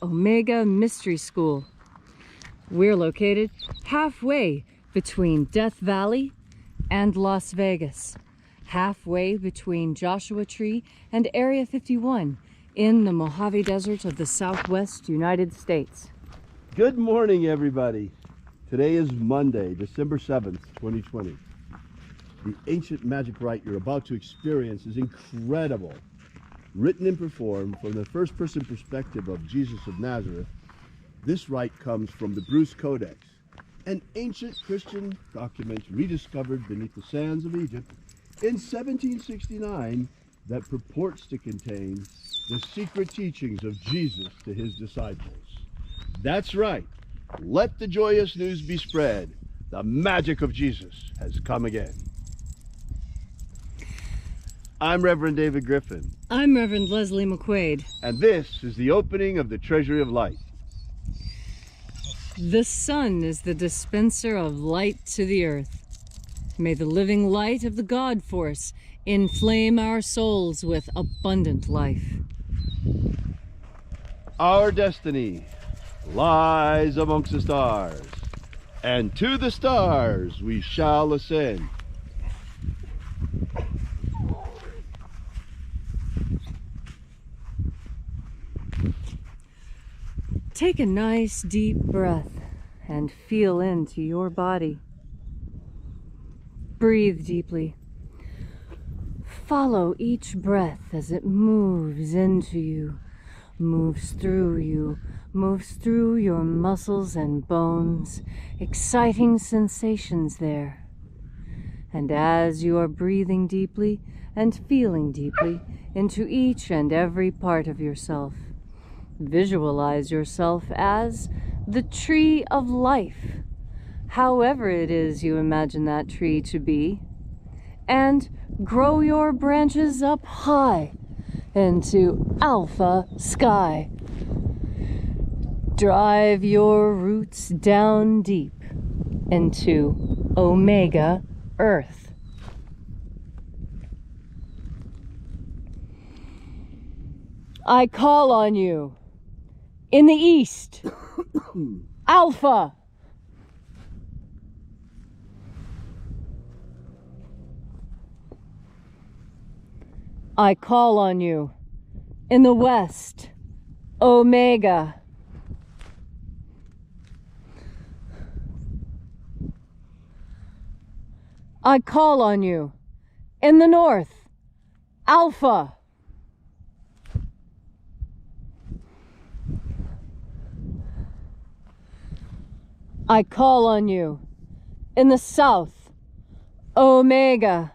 Omega Mystery School. We're located halfway between Death Valley and Las Vegas, halfway between Joshua Tree and Area 51 in the Mojave Desert of the Southwest United States. Good morning, everybody. Today is Monday, December 7th, 2020. The ancient magic rite you're about to experience is incredible. Written and performed from the first-person perspective of Jesus of Nazareth, this rite comes from the Bruce Codex, an ancient Christian document rediscovered beneath the sands of Egypt in 1769 that purports to contain the secret teachings of Jesus to his disciples. That's right. Let the joyous news be spread. The magic of Jesus has come again. I'm Reverend David Griffin. I'm Reverend Leslie McQuaid. And this is the opening of the Treasury of Light. The sun is the dispenser of light to the earth. May the living light of the God Force inflame our souls with abundant life. Our destiny lies amongst the stars, and to the stars we shall ascend. Take a nice deep breath and feel into your body. Breathe deeply. Follow each breath as it moves into you, moves through you, moves through your muscles and bones, exciting sensations there. And as you are breathing deeply and feeling deeply into each and every part of yourself, visualize yourself as the tree of life, however it is you imagine that tree to be, and grow your branches up high into alpha sky. Drive your roots down deep into omega earth. I call on you in the east, Alpha. I call on you in the west, Omega. I call on you in the north, Alpha. I call on you in the south, Omega.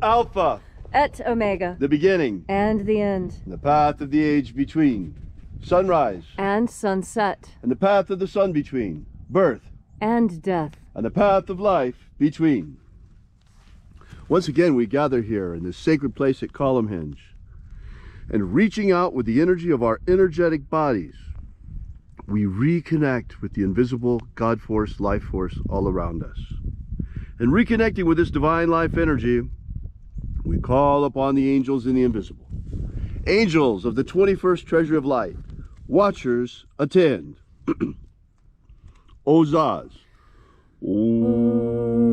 Alpha. Et Omega. The beginning. And the end. The path of the age between. Sunrise. And sunset. And the path of the sun between. Birth. And death. And the path of life between. Once again, we gather here in this sacred place at Column Hinge, and reaching out with the energy of our energetic bodies, we reconnect with the invisible God Force, life force all around us. And reconnecting with this divine life energy, we call upon the angels in the invisible. Angels of the 21st Treasury of Light, watchers attend. Ozaz. Ozaz.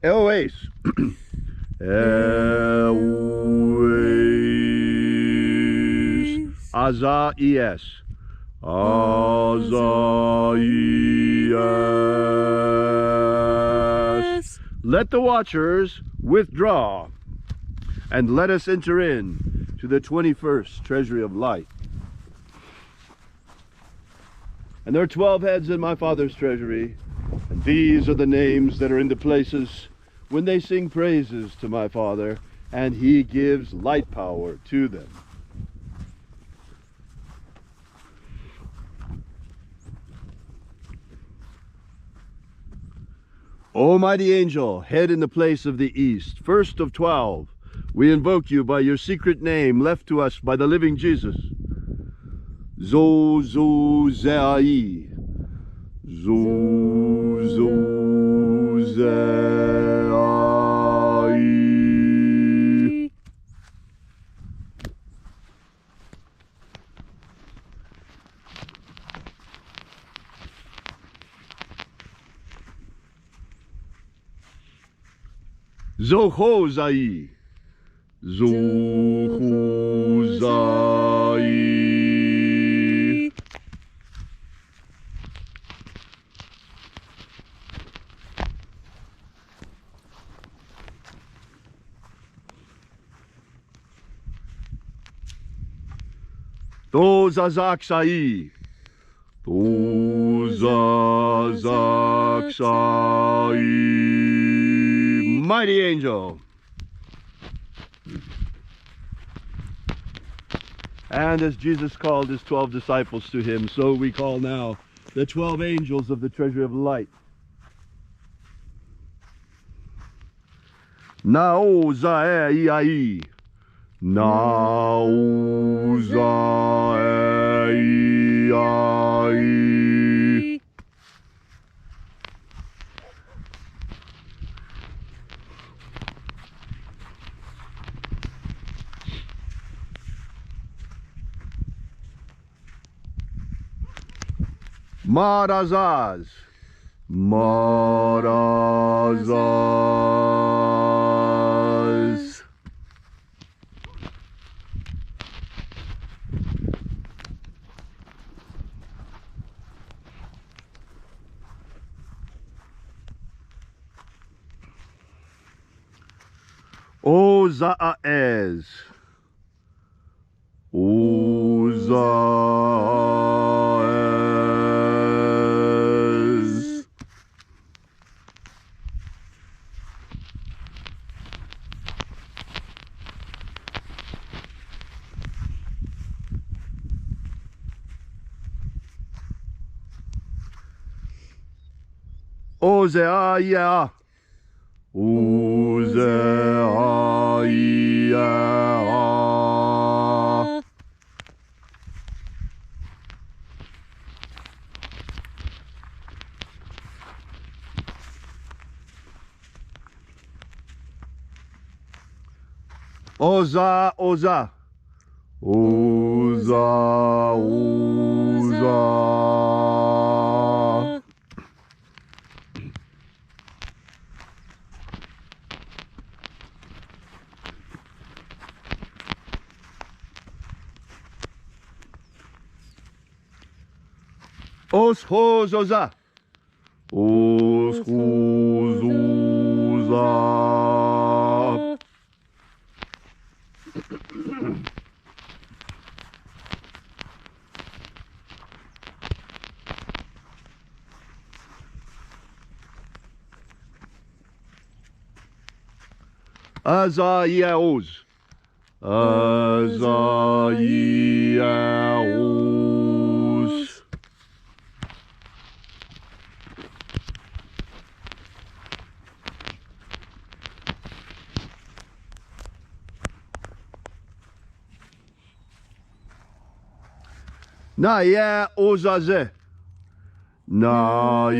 Eloes. Eloes. Azaies. Azaies. Let the watchers withdraw, and let us enter in to the 21st Treasury of Light. And there are 12 heads in my Father's treasury, and these are the names that are in the places when they sing praises to my Father, and he gives light power to them. O mighty angel, head in the place of the east, first of 12, we invoke you by your secret name left to us by the living Jesus. Zozozai, Zu, zu, ze, ai. Zohozai. Zohozai. Dozazaksai. Dozazaksai. Mighty angel. And as Jesus called his 12 disciples to him, so we call now the 12 angels of the treasury of light. Naozaei. Naozaei. Marazaz. Marazaz. Ozaez. Ozaez. Ozeaya. Ozeaya. Oza, Oza. Oza, Oza. Oshozoza. Oshozoza. Azayaos. Azayaos. Naya Ozaze. Naya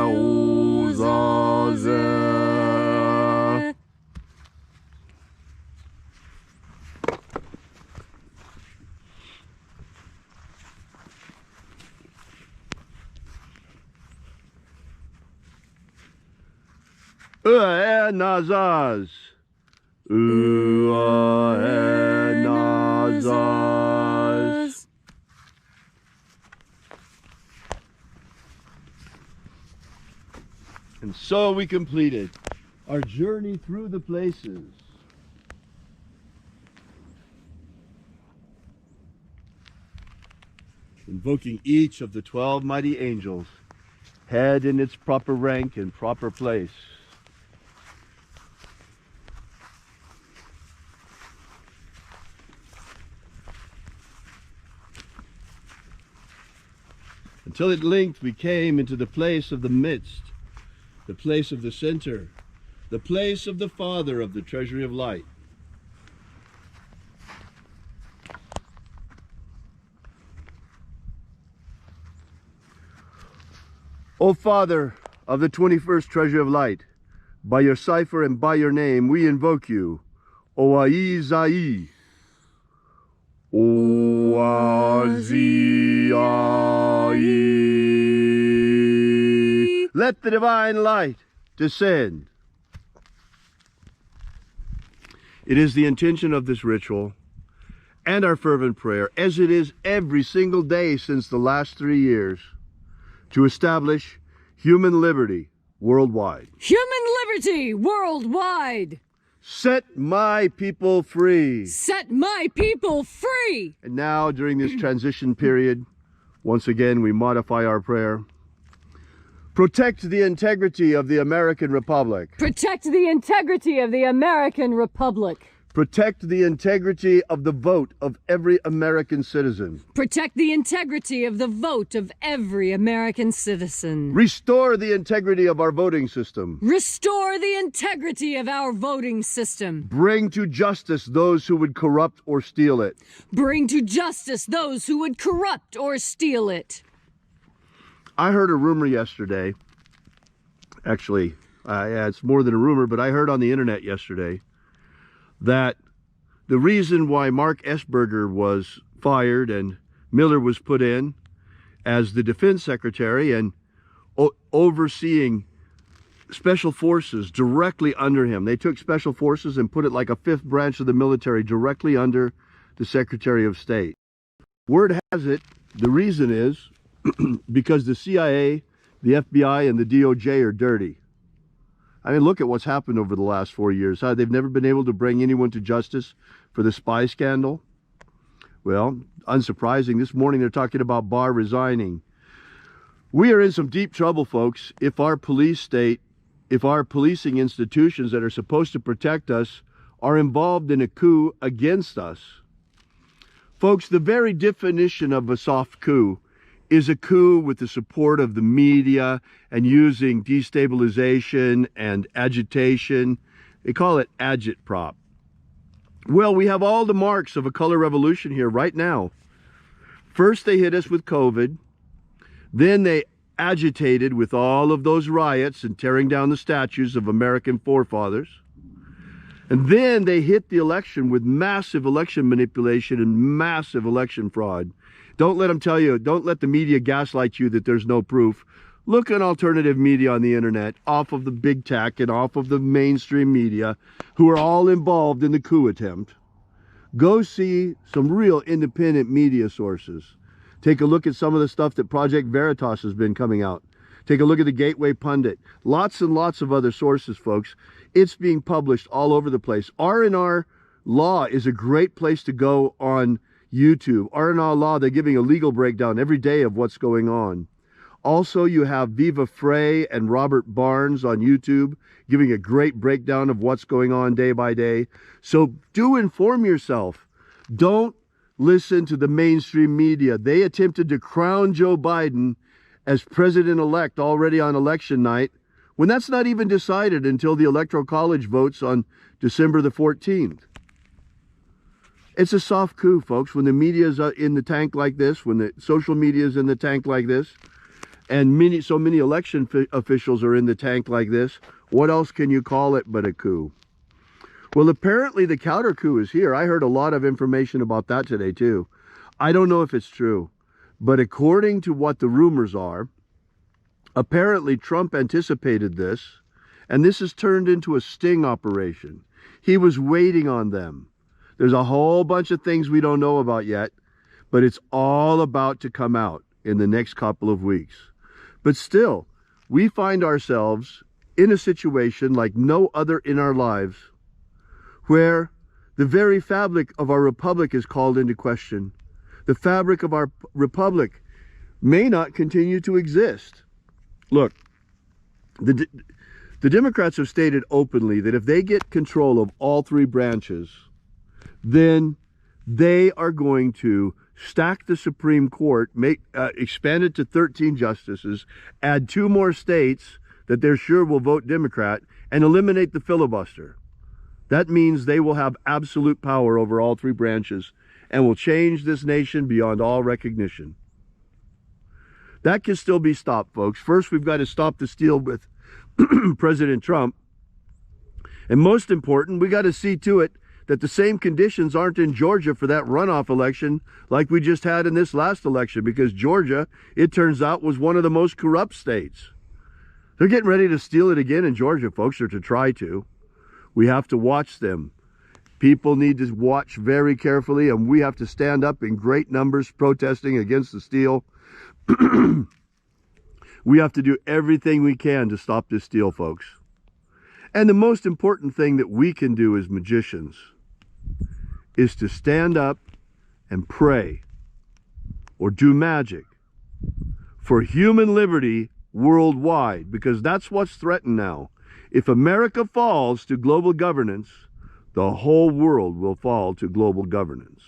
Ozaze. Nazaz. Nazaz. And so we completed our journey through the places. Invoking each of the 12 mighty angels, head in its proper rank and proper place. Until at length we came into the place of the midst, the place of the center, the place of the Father of the treasury of light. O Father of the 21st treasure of light, by your cipher and by your name, we invoke you. Oaizai. Oaziai. Let the divine light descend. It is the intention of this ritual and our fervent prayer, as it is every single day since the last 3 years, to establish human liberty worldwide. Human liberty worldwide! Set my people free. Set my people free! And now, during this transition period, once again we modify our prayer. Protect the integrity of the American Republic. Protect the integrity of the American Republic. Protect the integrity of the vote of every American citizen. Protect the integrity of the vote of every American citizen. Restore the integrity of our voting system. Restore the integrity of our voting system. Bring to justice those who would corrupt or steal it. Bring to justice those who would corrupt or steal it. I heard a rumor yesterday. Actually, it's more than a rumor, but I heard on the internet yesterday that the reason why Mark Esberger was fired and Miller was put in as the defense secretary and overseeing special forces directly under him. They took special forces and put it like a fifth branch of the military directly under the Secretary of State. Word has it, the reason is because the CIA, the FBI, and the DOJ are dirty. I mean, look at what's happened over the last 4 years. They've never been able to bring anyone to justice for the spy scandal. Well, unsurprising, this morning they're talking about Barr resigning. We are in some deep trouble, folks, if our police state, if our policing institutions that are supposed to protect us are involved in a coup against us. Folks, the very definition of a soft coup is a coup with the support of the media and using destabilization and agitation. They call it agitprop. Well, we have all the marks of a color revolution here right now. First, they hit us with COVID. Then they agitated with all of those riots and tearing down the statues of American forefathers. And then they hit the election with massive election manipulation and massive election fraud. Don't let them tell you, don't let the media gaslight you that there's no proof. Look at alternative media on the internet, off of the big tech and off of the mainstream media, who are all involved in the coup attempt. Go see some real independent media sources. Take a look at some of the stuff that Project Veritas has been coming out. Take a look at the Gateway Pundit. Lots and lots of other sources, folks. It's being published all over the place. R&R Law is a great place to go on YouTube. R&R Law, they're giving a legal breakdown every day of what's going on. Also, you have Viva Frey and Robert Barnes on YouTube giving a great breakdown of what's going on day by day. So do inform yourself. Don't listen to the mainstream media. They attempted to crown Joe Biden as president-elect already on election night, when that's not even decided until the Electoral College votes on December the 14th. It's a soft coup, folks, when the media is in the tank like this, when the social media is in the tank like this, and so many election officials are in the tank like this. What else can you call it but a coup? Well, apparently the counter coup is here. I heard a lot of information about that today, too. I don't know if it's true, but according to what the rumors are, apparently Trump anticipated this, and this has turned into a sting operation. He was waiting on them. There's a whole bunch of things we don't know about yet, but it's all about to come out in the next couple of weeks. But still, we find ourselves in a situation like no other in our lives, where the very fabric of our republic is called into question. The fabric of our republic may not continue to exist. Look, the Democrats have stated openly that if they get control of all three branches, then they are going to stack the Supreme Court, expand it to 13 justices, add 2 more states that they're sure will vote Democrat, and eliminate the filibuster. That means they will have absolute power over all 3 branches and will change this nation beyond all recognition. That can still be stopped, folks. First, we've got to stop this deal with President Trump. And most important, we got to see to it that the same conditions aren't in Georgia for that runoff election like we just had in this last election, because Georgia, it turns out, was one of the most corrupt states. They're getting ready to steal it again in Georgia, folks, or to try to. We have to watch them. People need to watch very carefully, and we have to stand up in great numbers protesting against the steal. We have to do everything we can to stop this steal, folks. And the most important thing that we can do as magicians is to stand up and pray or do magic for human liberty worldwide, because that's what's threatened now. If America falls to global governance, the whole world will fall to global governance.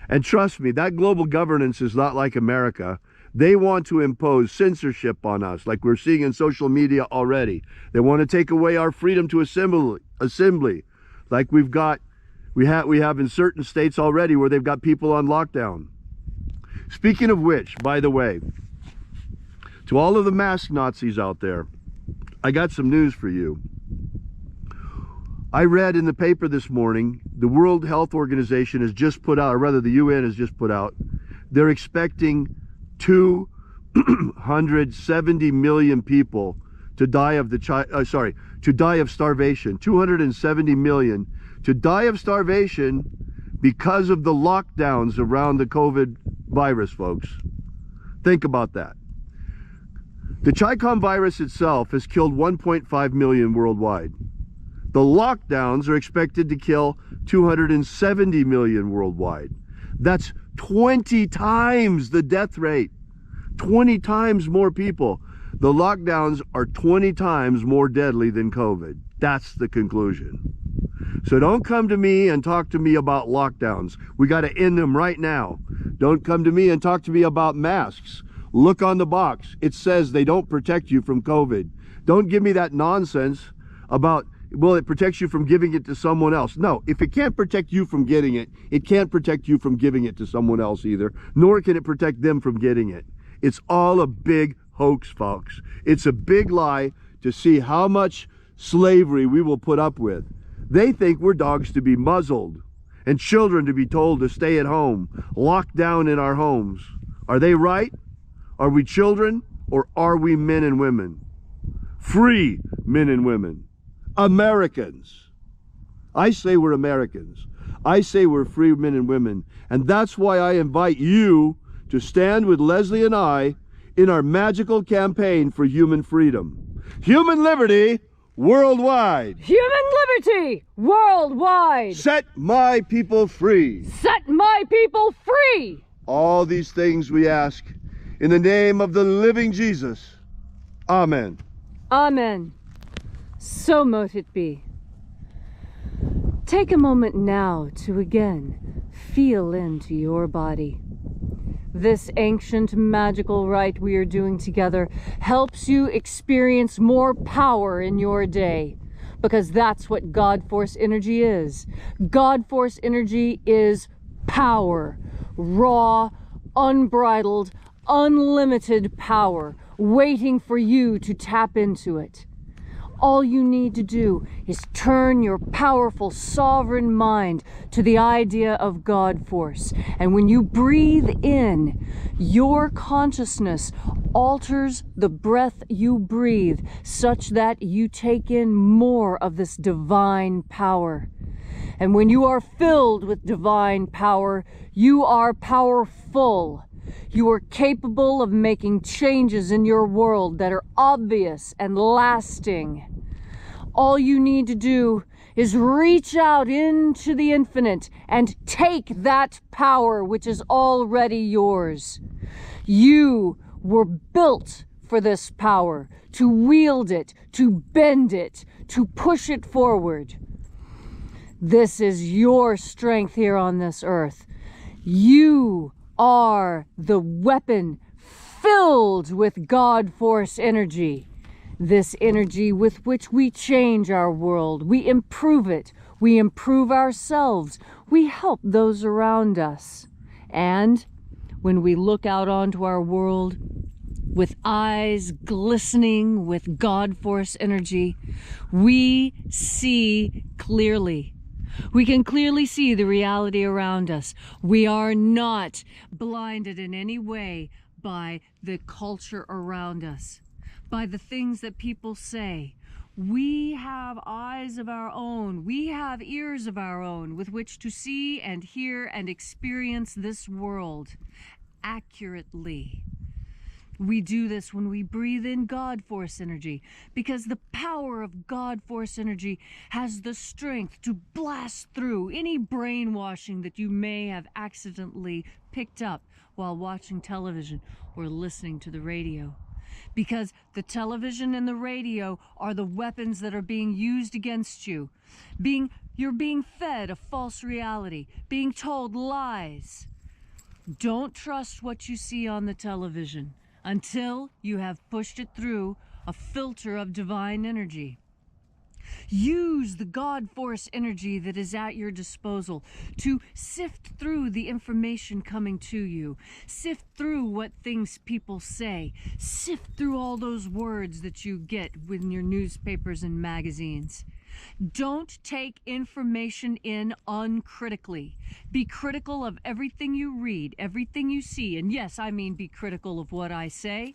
And trust me, that global governance is not like America. They want to impose censorship on us, like we're seeing in social media already. They want to take away our freedom to assembly, like we have in certain states already where they've got people on lockdown. Speaking of which, by the way, to all of the mask Nazis out there, I got some news for you. I read in the paper this morning, the World Health Organization has just put out, or rather the UN has just put out, they're expecting 270 million people to die of starvation. 270 million to die of starvation because of the lockdowns around the COVID virus, folks. Think about that. The Chicom virus itself has killed 1.5 million worldwide. The lockdowns are expected to kill 270 million worldwide. That's 20 times the death rate. 20 times more people. The lockdowns are 20 times more deadly than COVID. That's the conclusion. So don't come to me and talk to me about lockdowns. We got to end them right now. Don't come to me and talk to me about masks. Look on the box. It says they don't protect you from COVID. Don't give me that nonsense about, well, it protects you from giving it to someone else. No, if it can't protect you from getting it, it can't protect you from giving it to someone else either, nor can it protect them from getting it. It's all a big hoax, folks. It's a big lie to see how much slavery we will put up with. They think we're dogs to be muzzled and children to be told to stay at home, locked down in our homes. Are they right? Are we children, or are we men and women? Free men and women. Americans. I say we're Americans. I say we're free men and women. And that's why I invite you to stand with Leslie and I in our magical campaign for human freedom. Human liberty worldwide. Human liberty worldwide. Set my people free. Set my people free. All these things we ask in the name of the living Jesus. Amen. Amen. So mote it be. Take a moment now to again feel into your body. This ancient magical rite we are doing together helps you experience more power in your day, because that's what God Force energy is. God Force energy is power, raw, unbridled, unlimited power, waiting for you to tap into it. All you need to do is turn your powerful sovereign mind to the idea of God Force. And when you breathe in, your consciousness alters the breath you breathe such that you take in more of this divine power. And when you are filled with divine power, you are powerful. You are capable of making changes in your world that are obvious and lasting. All you need to do is reach out into the infinite and take that power which is already yours. You were built for this power, to wield it, to bend it, to push it forward. This is your strength here on this earth. You are the weapon filled with God Force energy. This energy with which we change our world, we improve it, we improve ourselves, we help those around us. And when we look out onto our world, with eyes glistening with God Force energy, we see clearly. We can clearly see the reality around us. We are not blinded in any way by the culture around us, by the things that people say. We have eyes of our own. We have ears of our own with which to see and hear and experience this world accurately. We do this when we breathe in God Force energy, because the power of God Force energy has the strength to blast through any brainwashing that you may have accidentally picked up while watching television or listening to the radio. Because the television and the radio are the weapons that are being used against you. You're being fed a false reality, being told lies. Don't trust what you see on the television until you have pushed it through a filter of divine energy. Use the God Force energy that is at your disposal to sift through the information coming to you. Sift through what things people say. Sift through all those words that you get in your newspapers and magazines. Don't take information in uncritically. Be critical of everything you read, everything you see. And yes, I mean be critical of what I say.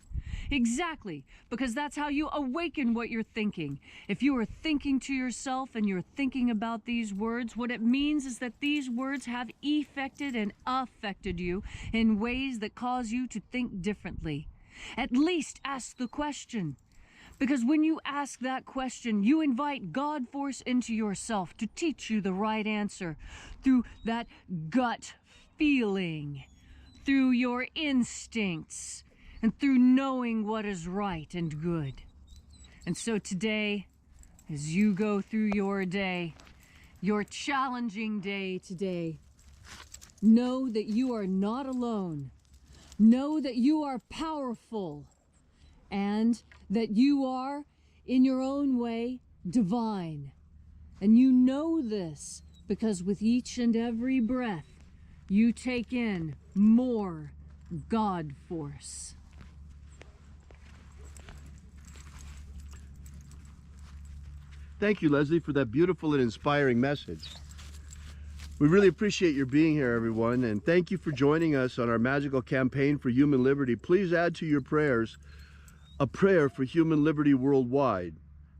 Exactly, because that's how you awaken what you're thinking. If you are thinking to yourself and you're thinking about these words, what it means is that these words have affected and affected you in ways that cause you to think differently. At least ask the question. Because when you ask that question, you invite God Force into yourself to teach you the right answer through that gut feeling, through your instincts, and through knowing what is right and good. And so today, as you go through your day, your challenging day today, know that you are not alone. Know that you are powerful. And that you are, in your own way, divine. And you know this because with each and every breath, you take in more God Force. Thank you, Leslie, for that beautiful and inspiring message. We really appreciate your being here, everyone, and thank you for joining us on our magical campaign for human liberty. Please add to your prayers a prayer for human liberty worldwide,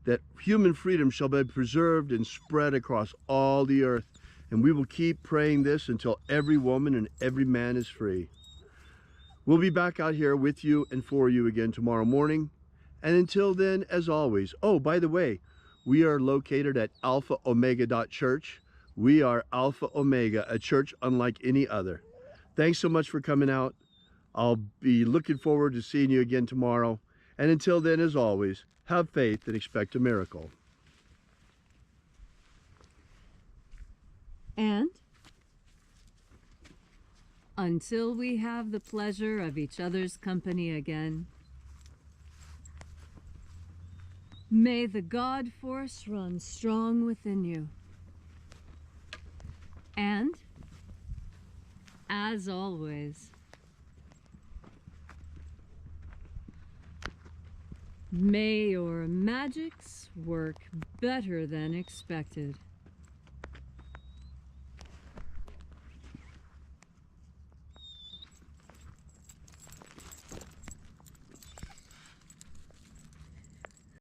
that human freedom shall be preserved and spread across all the earth. And we will keep praying this until every woman and every man is free. We'll be back out here with you and for you again tomorrow morning. And until then, as always, oh, by the way, we are located at alphaomega.church. We are Alpha Omega, a church unlike any other. Thanks so much for coming out. I'll be looking forward to seeing you again tomorrow. And until then, as always, have faith and expect a miracle. And until we have the pleasure of each other's company again, may the God Force run strong within you. And, as always, may your magics work better than expected.